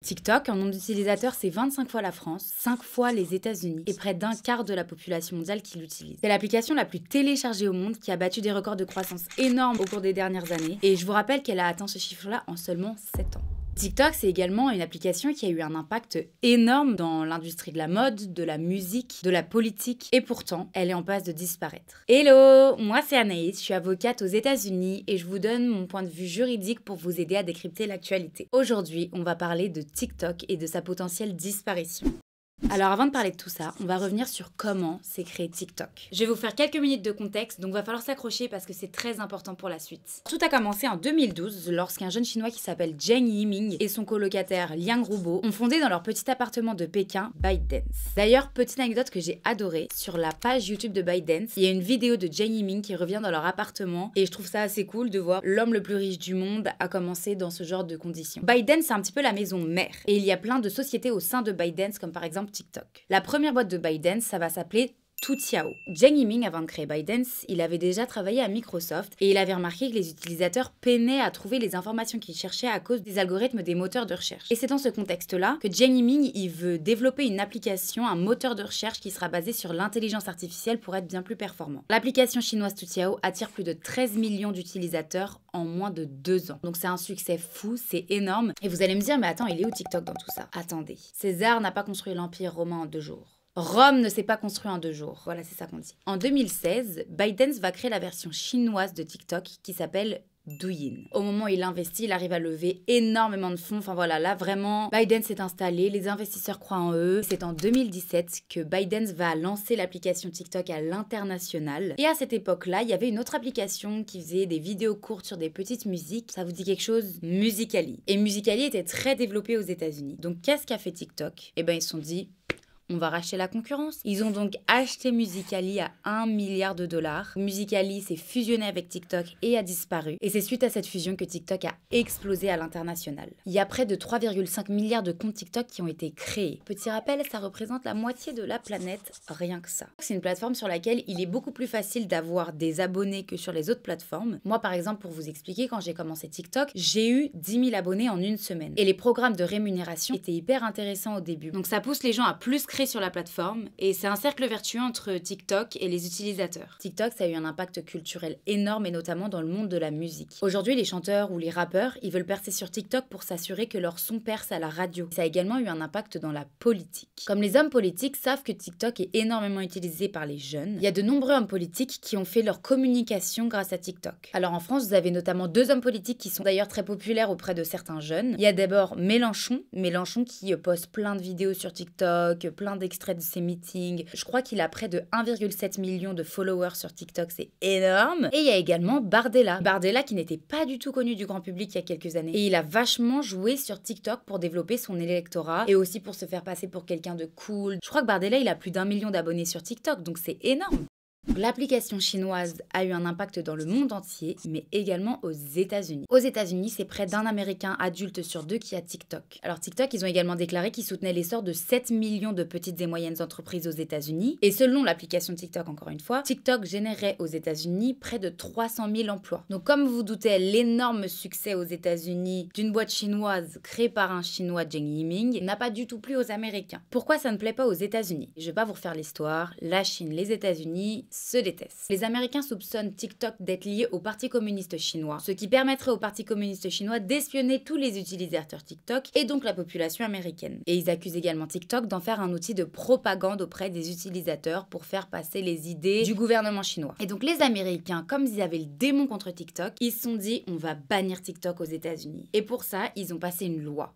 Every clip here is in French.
TikTok, en nombre d'utilisateurs, c'est 25 fois la France, 5 fois les États-Unis et près d'un quart de la population mondiale qui l'utilise. C'est l'application la plus téléchargée au monde qui a battu des records de croissance énormes au cours des dernières années et je vous rappelle qu'elle a atteint ce chiffre-là en seulement 7 ans. TikTok, c'est également une application qui a eu un impact énorme dans l'industrie de la mode, de la musique, de la politique, et pourtant, elle est en passe de disparaître. Hello, moi c'est Anaïs, je suis avocate aux États-Unis et je vous donne mon point de vue juridique pour vous aider à décrypter l'actualité. Aujourd'hui, on va parler de TikTok et de sa potentielle disparition. Alors avant de parler de tout ça, on va revenir sur comment s'est créé TikTok. Je vais vous faire quelques minutes de contexte, donc va falloir s'accrocher parce que c'est très important pour la suite. Tout a commencé en 2012 lorsqu'un jeune chinois qui s'appelle Zheng Yiming et son colocataire Liang Rubo ont fondé dans leur petit appartement de Pékin ByteDance. D'ailleurs, petite anecdote que j'ai adorée, sur la page YouTube de ByteDance, il y a une vidéo de Zheng Yiming qui revient dans leur appartement et je trouve ça assez cool de voir l'homme le plus riche du monde a commencé dans ce genre de conditions. ByteDance, c'est un petit peu la maison mère et il y a plein de sociétés au sein de ByteDance comme par exemple TikTok. La première boîte de ByteDance, ça va s'appeler Toutiao. Zheng Yiming, avant de créer ByteDance, il avait déjà travaillé à Microsoft et il avait remarqué que les utilisateurs peinaient à trouver les informations qu'ils cherchaient à cause des algorithmes des moteurs de recherche. Et c'est dans ce contexte-là que Zheng Yiming il veut développer une application, un moteur de recherche qui sera basé sur l'intelligence artificielle pour être bien plus performant. L'application chinoise Toutiao attire plus de 13 millions d'utilisateurs en moins de 2 ans. Donc c'est un succès fou, c'est énorme. Et vous allez me dire, mais attends, il est où TikTok dans tout ça? Attendez, César n'a pas construit l'Empire romain en 2 jours. Rome ne s'est pas construit en 2 jours. Voilà, c'est ça qu'on dit. En 2016, ByteDance va créer la version chinoise de TikTok qui s'appelle Douyin. Au moment où il investit, il arrive à lever énormément de fonds. Enfin voilà, là vraiment, ByteDance s'est installé, les investisseurs croient en eux. C'est en 2017 que ByteDance va lancer l'application TikTok à l'international. Et à cette époque-là, il y avait une autre application qui faisait des vidéos courtes sur des petites musiques. Ça vous dit quelque chose? Musical.ly. Et Musical.ly était très développé aux États-Unis. Donc qu'est-ce qu'a fait TikTok? Eh ben ils se sont dit, on va racheter la concurrence. Ils ont donc acheté Musical.ly à 1 milliard de dollars. Musical.ly s'est fusionné avec TikTok et a disparu. Et c'est suite à cette fusion que TikTok a explosé à l'international. Il y a près de 3,5 milliards de comptes TikTok qui ont été créés. Petit rappel, ça représente la moitié de la planète, rien que ça. C'est une plateforme sur laquelle il est beaucoup plus facile d'avoir des abonnés que sur les autres plateformes. Moi, par exemple, pour vous expliquer, quand j'ai commencé TikTok, j'ai eu 10 000 abonnés en 1 semaine. Et les programmes de rémunération étaient hyper intéressants au début. Donc ça pousse les gens à plus créer sur la plateforme et c'est un cercle vertueux entre TikTok et les utilisateurs. TikTok, ça a eu un impact culturel énorme et notamment dans le monde de la musique. Aujourd'hui, les chanteurs ou les rappeurs, ils veulent percer sur TikTok pour s'assurer que leur son perce à la radio. Ça a également eu un impact dans la politique. Comme les hommes politiques savent que TikTok est énormément utilisé par les jeunes, il y a de nombreux hommes politiques qui ont fait leur communication grâce à TikTok. Alors en France, vous avez notamment 2 hommes politiques qui sont d'ailleurs très populaires auprès de certains jeunes. Il y a d'abord Mélenchon qui poste plein de vidéos sur TikTok, plein d'extraits de ses meetings. Je crois qu'il a près de 1,7 million de followers sur TikTok, c'est énorme. Et il y a également Bardella. Bardella qui n'était pas du tout connu du grand public il y a quelques années. Et il a vachement joué sur TikTok pour développer son électorat et aussi pour se faire passer pour quelqu'un de cool. Je crois que Bardella, il a plus d'1 million d'abonnés sur TikTok, donc c'est énorme. L'application chinoise a eu un impact dans le monde entier, mais également aux États-Unis. Aux États-Unis, c'est près d'un Américain adulte sur 2 qui a TikTok. Alors TikTok, ils ont également déclaré qu'ils soutenaient l'essor de 7 millions de petites et moyennes entreprises aux États-Unis. Et selon l'application TikTok, encore une fois, TikTok générait aux États-Unis près de 300 000 emplois. Donc comme vous vous doutez, l'énorme succès aux États-Unis d'une boîte chinoise créée par un Chinois, Zheng Yiming, n'a pas du tout plu aux Américains. Pourquoi ça ne plaît pas aux États-Unis? Je vais pas vous refaire l'histoire. La Chine, les États-Unis se détestent. Les Américains soupçonnent TikTok d'être lié au Parti communiste chinois, ce qui permettrait au Parti communiste chinois d'espionner tous les utilisateurs TikTok et donc la population américaine. Et ils accusent également TikTok d'en faire un outil de propagande auprès des utilisateurs pour faire passer les idées du gouvernement chinois. Et donc les Américains, comme ils avaient le démon contre TikTok, ils se sont dit on va bannir TikTok aux États-Unis. Et pour ça, ils ont passé une loi.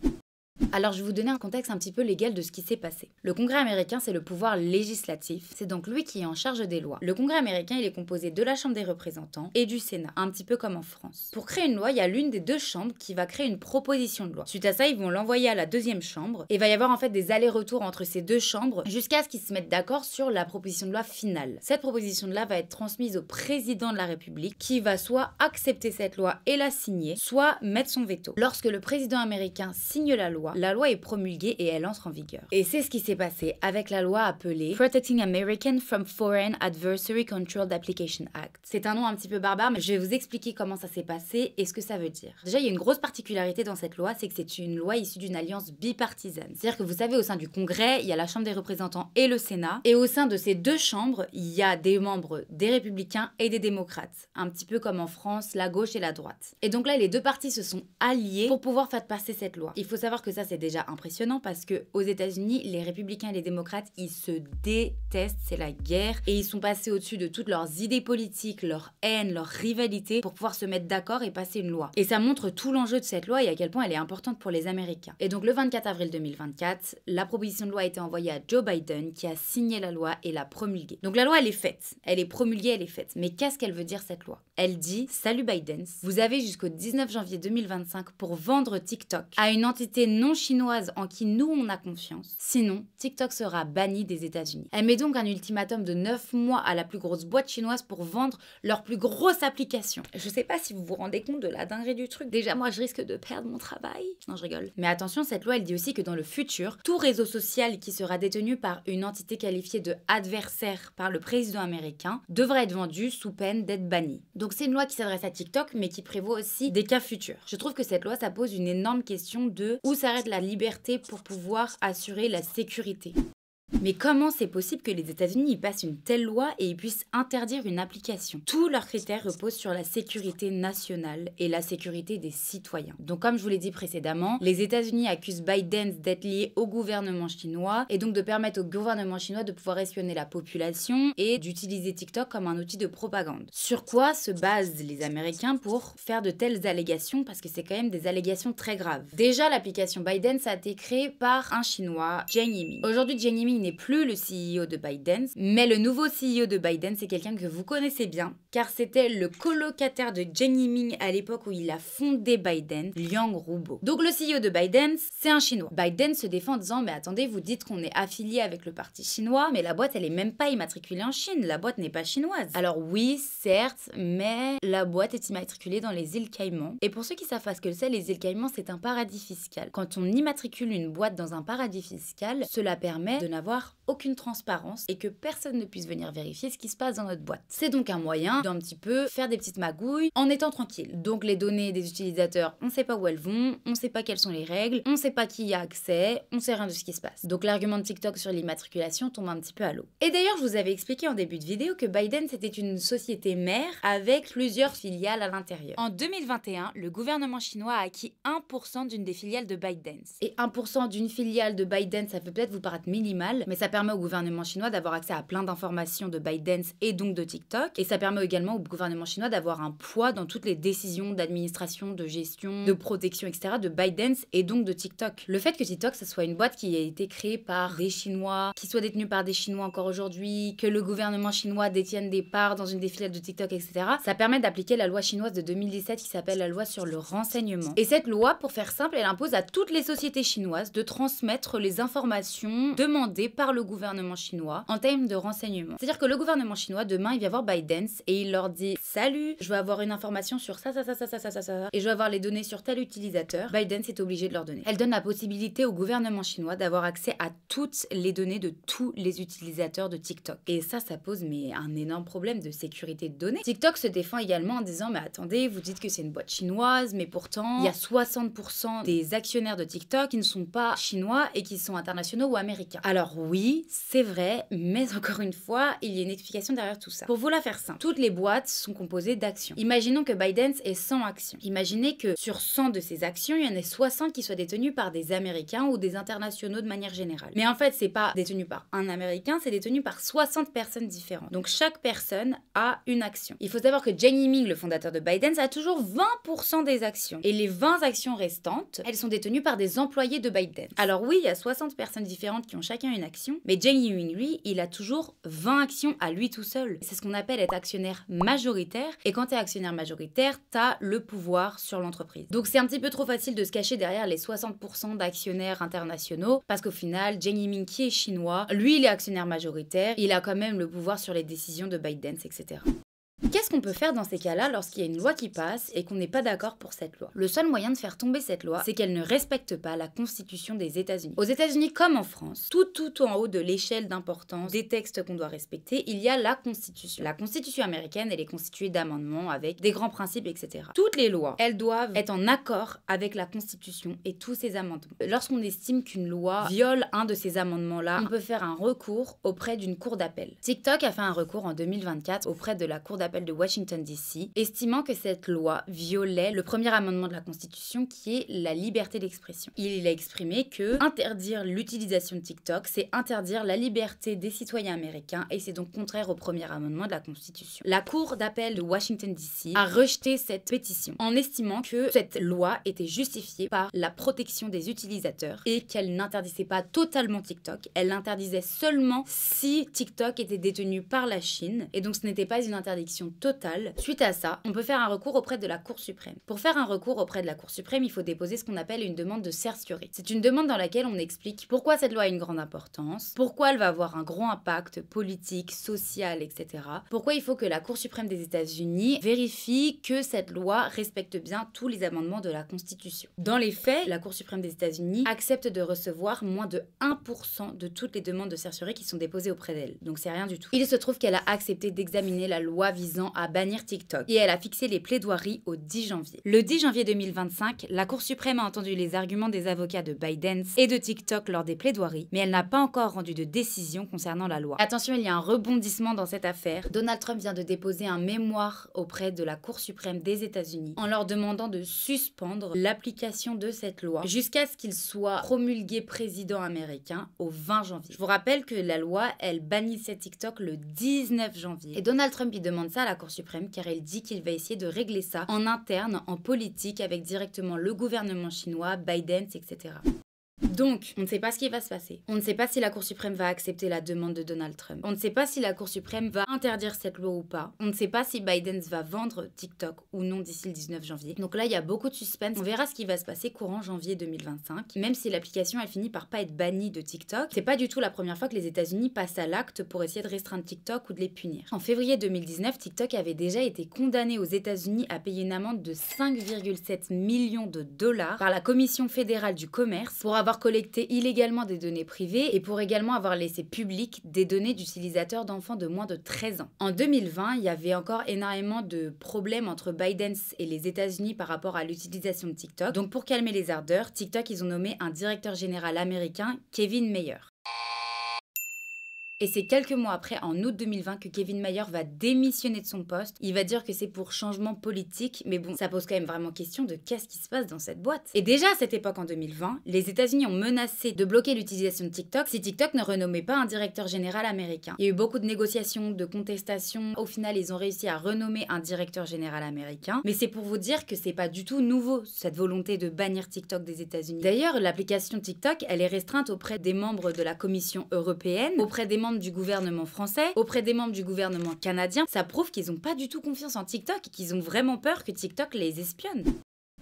Alors je vais vous donner un contexte un petit peu légal de ce qui s'est passé. Le Congrès américain, c'est le pouvoir législatif, c'est donc lui qui est en charge des lois. Le Congrès américain, il est composé de la Chambre des représentants et du Sénat, un petit peu comme en France. Pour créer une loi, il y a l'une des 2 chambres qui va créer une proposition de loi. Suite à ça, ils vont l'envoyer à la 2e chambre et il va y avoir en fait des allers-retours entre ces 2 chambres jusqu'à ce qu'ils se mettent d'accord sur la proposition de loi finale. Cette proposition de loi va être transmise au président de la République qui va soit accepter cette loi et la signer, soit mettre son veto. Lorsque le président américain signe la loi, la loi est promulguée et elle entre en vigueur. Et c'est ce qui s'est passé avec la loi appelée Protecting Americans from Foreign Adversary Controlled Application Act. C'est un nom un petit peu barbare, mais je vais vous expliquer comment ça s'est passé et ce que ça veut dire. Déjà, il y a une grosse particularité dans cette loi, c'est que c'est une loi issue d'une alliance bipartisane. C'est-à-dire que vous savez, au sein du Congrès, il y a la Chambre des représentants et le Sénat, et au sein de ces deux chambres, il y a des membres des républicains et des démocrates, un petit peu comme en France, la gauche et la droite. Et donc là, les deux partis se sont alliés pour pouvoir faire passer cette loi. Il faut savoir que ça, c'est déjà impressionnant parce que aux États-Unis, les républicains et les démocrates, ils se détestent, c'est la guerre, et ils sont passés au-dessus de toutes leurs idées politiques, leur haine, leur rivalité pour pouvoir se mettre d'accord et passer une loi. Et ça montre tout l'enjeu de cette loi et à quel point elle est importante pour les Américains. Et donc le 24 avril 2024, la proposition de loi a été envoyée à Joe Biden qui a signé la loi et l'a promulguée. Donc la loi, elle est faite, elle est promulguée, elle est faite. Mais qu'est-ce qu'elle veut dire cette loi? Elle dit: salut Biden, vous avez jusqu'au 19 janvier 2025 pour vendre TikTok à une entité non chinoise en qui nous on a confiance. Sinon, TikTok sera banni des États-Unis. Elle met donc un ultimatum de 9 mois à la plus grosse boîte chinoise pour vendre leur plus grosse application. Je sais pas si vous vous rendez compte de la dinguerie du truc. Déjà, moi, je risque de perdre mon travail. Non, je rigole. Mais attention, cette loi, elle dit aussi que dans le futur, tout réseau social qui sera détenu par une entité qualifiée de adversaire par le président américain devra être vendu sous peine d'être banni. Donc c'est une loi qui s'adresse à TikTok, mais qui prévoit aussi des cas futurs. Je trouve que cette loi, ça pose une énorme question de où s'arrête la liberté pour pouvoir assurer la sécurité. Mais comment c'est possible que les États-Unis passent une telle loi et ils puissent interdire une application? Tous leurs critères reposent sur la sécurité nationale et la sécurité des citoyens. Donc comme je vous l'ai dit précédemment, les États-Unis accusent Biden d'être lié au gouvernement chinois et donc de permettre au gouvernement chinois de pouvoir espionner la population et d'utiliser TikTok comme un outil de propagande. Sur quoi se basent les Américains pour faire de telles allégations? Parce que c'est quand même des allégations très graves. Déjà, l'application Biden, ça a été créé par un Chinois, Zheng Yiming. Aujourd'hui, Zheng Yiming n'est plus le CEO de Biden, mais le nouveau CEO de Biden, c'est quelqu'un que vous connaissez bien, car c'était le colocataire de Zheng Yiming à l'époque où il a fondé Biden, Liang Rubo. Donc le CEO de Biden, c'est un Chinois. Biden se défend en disant: mais attendez, vous dites qu'on est affilié avec le parti chinois, mais la boîte, elle est même pas immatriculée en Chine, la boîte n'est pas chinoise. Alors oui, certes, mais la boîte est immatriculée dans les îles Caïmans. Et pour ceux qui savent pas ce que c'est, les îles Caïmans, c'est un paradis fiscal. Quand on immatricule une boîte dans un paradis fiscal, cela permet de n'avoir aucune transparence et que personne ne puisse venir vérifier ce qui se passe dans notre boîte. C'est donc un moyen d'un petit peu faire des petites magouilles en étant tranquille. Donc les données des utilisateurs, on sait pas où elles vont, on sait pas quelles sont les règles, on sait pas qui y a accès, on sait rien de ce qui se passe. Donc l'argument de TikTok sur l'immatriculation tombe un petit peu à l'eau. Et d'ailleurs, je vous avais expliqué en début de vidéo que Biden c'était une société mère avec plusieurs filiales à l'intérieur. En 2021, le gouvernement chinois a acquis 1% d'une des filiales de Biden. Et 1% d'une filiale de Biden, ça peut peut-être vous paraître minimal, mais ça permet au gouvernement chinois d'avoir accès à plein d'informations de Biden et donc de TikTok. Et ça permet également au gouvernement chinois d'avoir un poids dans toutes les décisions d'administration, de gestion, de protection, etc. de Biden et donc de TikTok. Le fait que TikTok, ça soit une boîte qui a été créée par des Chinois, qui soit détenue par des Chinois encore aujourd'hui, que le gouvernement chinois détienne des parts dans une des filiales de TikTok, etc. Ça permet d'appliquer la loi chinoise de 2017 qui s'appelle la loi sur le renseignement. Et cette loi, pour faire simple, elle impose à toutes les sociétés chinoises de transmettre les informations demandées par le gouvernement chinois en termes de renseignement. C'est-à-dire que le gouvernement chinois, demain, il vient voir Biden et il leur dit: salut, je veux avoir une information sur ça, et je veux avoir les données sur tel utilisateur. Biden s'est obligé de leur donner. Elle donne la possibilité au gouvernement chinois d'avoir accès à toutes les données de tous les utilisateurs de TikTok. Et ça pose un énorme problème de sécurité de données. TikTok se défend également en disant: mais attendez, vous dites que c'est une boîte chinoise, mais pourtant, il y a 60% des actionnaires de TikTok qui ne sont pas chinois et qui sont internationaux ou américains. Alors oui, c'est vrai, mais encore une fois, il y a une explication derrière tout ça. Pour vous la faire simple, toutes les boîtes sont composées d'actions. Imaginons que Biden ait 100 actions. Imaginez que sur 100 de ces actions, il y en ait 60 qui soient détenues par des Américains ou des internationaux de manière générale. Mais en fait, c'est pas détenu par un Américain, c'est détenu par 60 personnes différentes. Donc chaque personne a une action. Il faut savoir que Zheng Yiming, le fondateur de Biden, a toujours 20% des actions. Et les 20 actions restantes, elles sont détenues par des employés de Biden. Alors oui, il y a 60 personnes différentes qui ont chacun une action, mais Zheng Yiming, lui, il a toujours 20 actions à lui tout seul. C'est ce qu'on appelle être actionnaire majoritaire. Et quand tu es actionnaire majoritaire, tu as le pouvoir sur l'entreprise. Donc c'est un petit peu trop facile de se cacher derrière les 60% d'actionnaires internationaux, parce qu'au final, Zheng Yiming, qui est chinois, lui, il est actionnaire majoritaire, il a quand même le pouvoir sur les décisions de Biden, etc. Qu'est-ce qu'on peut faire dans ces cas-là lorsqu'il y a une loi qui passe et qu'on n'est pas d'accord pour cette loi? Le seul moyen de faire tomber cette loi, c'est qu'elle ne respecte pas la constitution des États-Unis. Aux États-Unis comme en France, tout en haut de l'échelle d'importance des textes qu'on doit respecter, il y a la constitution. La constitution américaine, elle est constituée d'amendements avec des grands principes, etc. Toutes les lois, elles doivent être en accord avec la constitution et tous ces amendements. Lorsqu'on estime qu'une loi viole un de ces amendements-là, on peut faire un recours auprès d'une cour d'appel. TikTok a fait un recours en 2024 auprès de la cour d'appel de Washington DC, estimant que cette loi violait le premier amendement de la Constitution qui est la liberté d'expression. Il a exprimé que interdire l'utilisation de TikTok, c'est interdire la liberté des citoyens américains et c'est donc contraire au premier amendement de la Constitution. La cour d'appel de Washington DC a rejeté cette pétition en estimant que cette loi était justifiée par la protection des utilisateurs et qu'elle n'interdisait pas totalement TikTok, elle l'interdisait seulement si TikTok était détenu par la Chine et donc ce n'était pas une interdiction totale. Suite à ça, on peut faire un recours auprès de la Cour suprême. Pour faire un recours auprès de la Cour suprême, il faut déposer ce qu'on appelle une demande de certiorari. C'est une demande dans laquelle on explique pourquoi cette loi a une grande importance, pourquoi elle va avoir un gros impact politique, social, etc. Pourquoi il faut que la Cour suprême des États-Unis vérifie que cette loi respecte bien tous les amendements de la Constitution. Dans les faits, la Cour suprême des États-Unis accepte de recevoir moins de 1% de toutes les demandes de certiorari qui sont déposées auprès d'elle. Donc c'est rien du tout. Il se trouve qu'elle a accepté d'examiner la loi visant à bannir TikTok et elle a fixé les plaidoiries au 10 janvier. Le 10 janvier 2025, la Cour suprême a entendu les arguments des avocats de ByteDance et de TikTok lors des plaidoiries, mais elle n'a pas encore rendu de décision concernant la loi. Attention, il y a un rebondissement dans cette affaire. Donald Trump vient de déposer un mémoire auprès de la Cour suprême des États-Unis en leur demandant de suspendre l'application de cette loi jusqu'à ce qu'il soit promulgué président américain au 20 janvier. Je vous rappelle que la loi, elle bannissait TikTok le 19 janvier. Et Donald Trump, il demande ça à la Cour suprême car il dit qu'il va essayer de régler ça en interne, en politique, avec directement le gouvernement chinois, ByteDance, etc. Donc, on ne sait pas ce qui va se passer. On ne sait pas si la Cour suprême va accepter la demande de Donald Trump. On ne sait pas si la Cour suprême va interdire cette loi ou pas. On ne sait pas si ByteDance va vendre TikTok ou non d'ici le 19 janvier. Donc là, il y a beaucoup de suspense. On verra ce qui va se passer courant janvier 2025. Même si l'application, elle finit par pas être bannie de TikTok, c'est pas du tout la première fois que les États-Unis passent à l'acte pour essayer de restreindre TikTok ou de les punir. En février 2019, TikTok avait déjà été condamné aux États-Unis à payer une amende de 5,7 millions de dollars par la Commission fédérale du commerce pour avoir collecté illégalement des données privées et pour également avoir laissé publiques des données d'utilisateurs d'enfants de moins de 13 ans. En 2020, il y avait encore énormément de problèmes entre ByteDance et les États-Unis par rapport à l'utilisation de TikTok. Donc pour calmer les ardeurs, TikTok, ils ont nommé un directeur général américain, Kevin Mayer. Et c'est quelques mois après, en août 2020, que Kevin Mayer va démissionner de son poste. Il va dire que c'est pour changement politique, mais bon, ça pose quand même vraiment question de qu'est-ce qui se passe dans cette boîte. Et déjà à cette époque, en 2020, les États-Unis ont menacé de bloquer l'utilisation de TikTok si TikTok ne renommait pas un directeur général américain. Il y a eu beaucoup de négociations, de contestations. Au final, ils ont réussi à renommer un directeur général américain. Mais c'est pour vous dire que c'est pas du tout nouveau, cette volonté de bannir TikTok des États-Unis. D'ailleurs, l'application TikTok, elle est restreinte auprès des membres de la Commission européenne, auprès des membres du gouvernement français, auprès des membres du gouvernement canadien. Ça prouve qu'ils n'ont pas du tout confiance en TikTok et qu'ils ont vraiment peur que TikTok les espionne.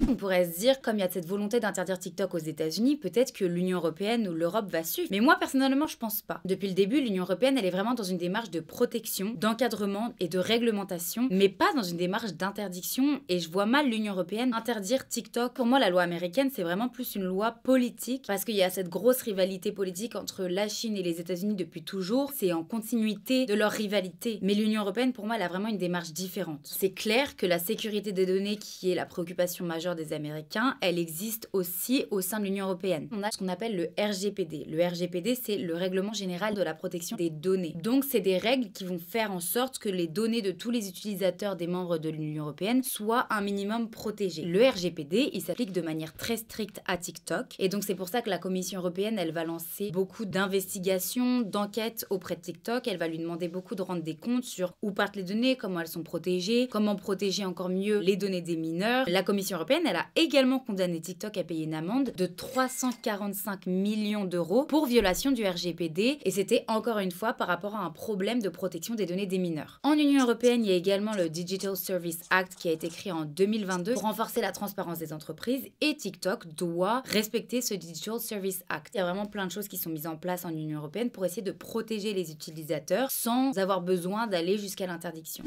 On pourrait se dire, comme il y a cette volonté d'interdire TikTok aux États-Unis, peut-être que l'Union européenne ou l'Europe va suivre. Mais moi, personnellement, je pense pas. Depuis le début, l'Union européenne, elle est vraiment dans une démarche de protection, d'encadrement et de réglementation, mais pas dans une démarche d'interdiction. Et je vois mal l'Union européenne interdire TikTok. Pour moi, la loi américaine, c'est vraiment plus une loi politique, parce qu'il y a cette grosse rivalité politique entre la Chine et les États-Unis depuis toujours. C'est en continuité de leur rivalité. Mais l'Union européenne, pour moi, elle a vraiment une démarche différente. C'est clair que la sécurité des données, qui est la préoccupation majeure des Américains, elle existe aussi au sein de l'Union européenne. On a ce qu'on appelle le RGPD. Le RGPD, c'est le Règlement général de la protection des données. Donc, c'est des règles qui vont faire en sorte que les données de tous les utilisateurs des membres de l'Union européenne soient un minimum protégées. Le RGPD, il s'applique de manière très stricte à TikTok. Et donc, c'est pour ça que la Commission européenne, elle va lancer beaucoup d'investigations, d'enquêtes auprès de TikTok. Elle va lui demander beaucoup de rendre des comptes sur où partent les données, comment elles sont protégées, comment protéger encore mieux les données des mineurs. La Commission européenne, elle a également condamné TikTok à payer une amende de 345 millions d'euros pour violation du RGPD et c'était encore une fois par rapport à un problème de protection des données des mineurs. En Union européenne, il y a également le Digital Service Act qui a été créé en 2022 pour renforcer la transparence des entreprises et TikTok doit respecter ce Digital Service Act. Il y a vraiment plein de choses qui sont mises en place en Union européenne pour essayer de protéger les utilisateurs sans avoir besoin d'aller jusqu'à l'interdiction.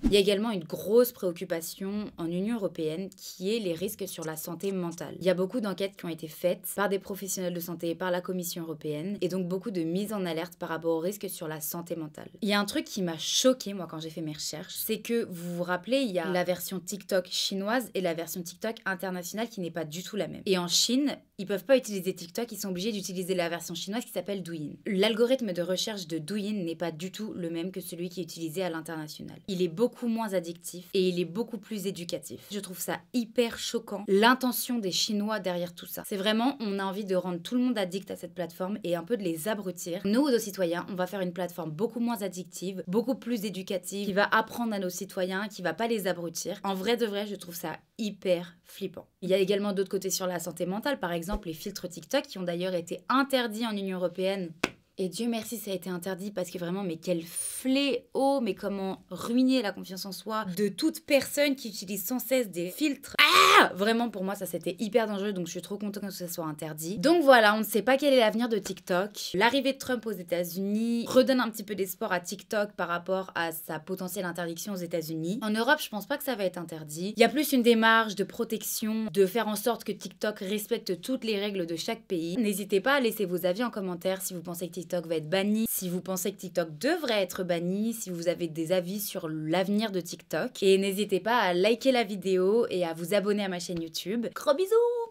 Il y a également une grosse préoccupation en Union européenne qui est les risques sur la santé mentale. Il y a beaucoup d'enquêtes qui ont été faites par des professionnels de santé et par la Commission européenne et donc beaucoup de mises en alerte par rapport aux risques sur la santé mentale. Il y a un truc qui m'a choqué moi quand j'ai fait mes recherches, c'est que vous vous rappelez, il y a la version TikTok chinoise et la version TikTok internationale qui n'est pas du tout la même. Et en Chine, ils peuvent pas utiliser TikTok, ils sont obligés d'utiliser la version chinoise qui s'appelle Douyin. L'algorithme de recherche de Douyin n'est pas du tout le même que celui qui est utilisé à l'international. Il est beaucoup moins addictif et il est beaucoup plus éducatif. Je trouve ça hyper choquant, l'intention des Chinois derrière tout ça. C'est vraiment, on a envie de rendre tout le monde addict à cette plateforme et un peu de les abrutir. Nous, nos citoyens, on va faire une plateforme beaucoup moins addictive, beaucoup plus éducative, qui va apprendre à nos citoyens, qui va pas les abrutir. En vrai de vrai, je trouve ça hyper flippant. Il y a également d'autres côtés sur la santé mentale, par exemple les filtres TikTok qui ont d'ailleurs été interdits en Union européenne. Et Dieu merci, ça a été interdit parce que vraiment, mais quel fléau, mais comment ruiner la confiance en soi de toute personne qui utilise sans cesse des filtres. Ah, vraiment, pour moi, ça c'était hyper dangereux, donc je suis trop contente que ça soit interdit. Donc voilà, on ne sait pas quel est l'avenir de TikTok. L'arrivée de Trump aux États-Unis redonne un petit peu d'espoir à TikTok par rapport à sa potentielle interdiction aux États-Unis. En Europe, je pense pas que ça va être interdit. Il y a plus une démarche de protection, de faire en sorte que TikTok respecte toutes les règles de chaque pays. N'hésitez pas à laisser vos avis en commentaire si vous pensez que TikTok va être banni, si vous pensez que TikTok devrait être banni, si vous avez des avis sur l'avenir de TikTok. Et n'hésitez pas à liker la vidéo et à vous abonner à ma chaîne YouTube. Gros bisous!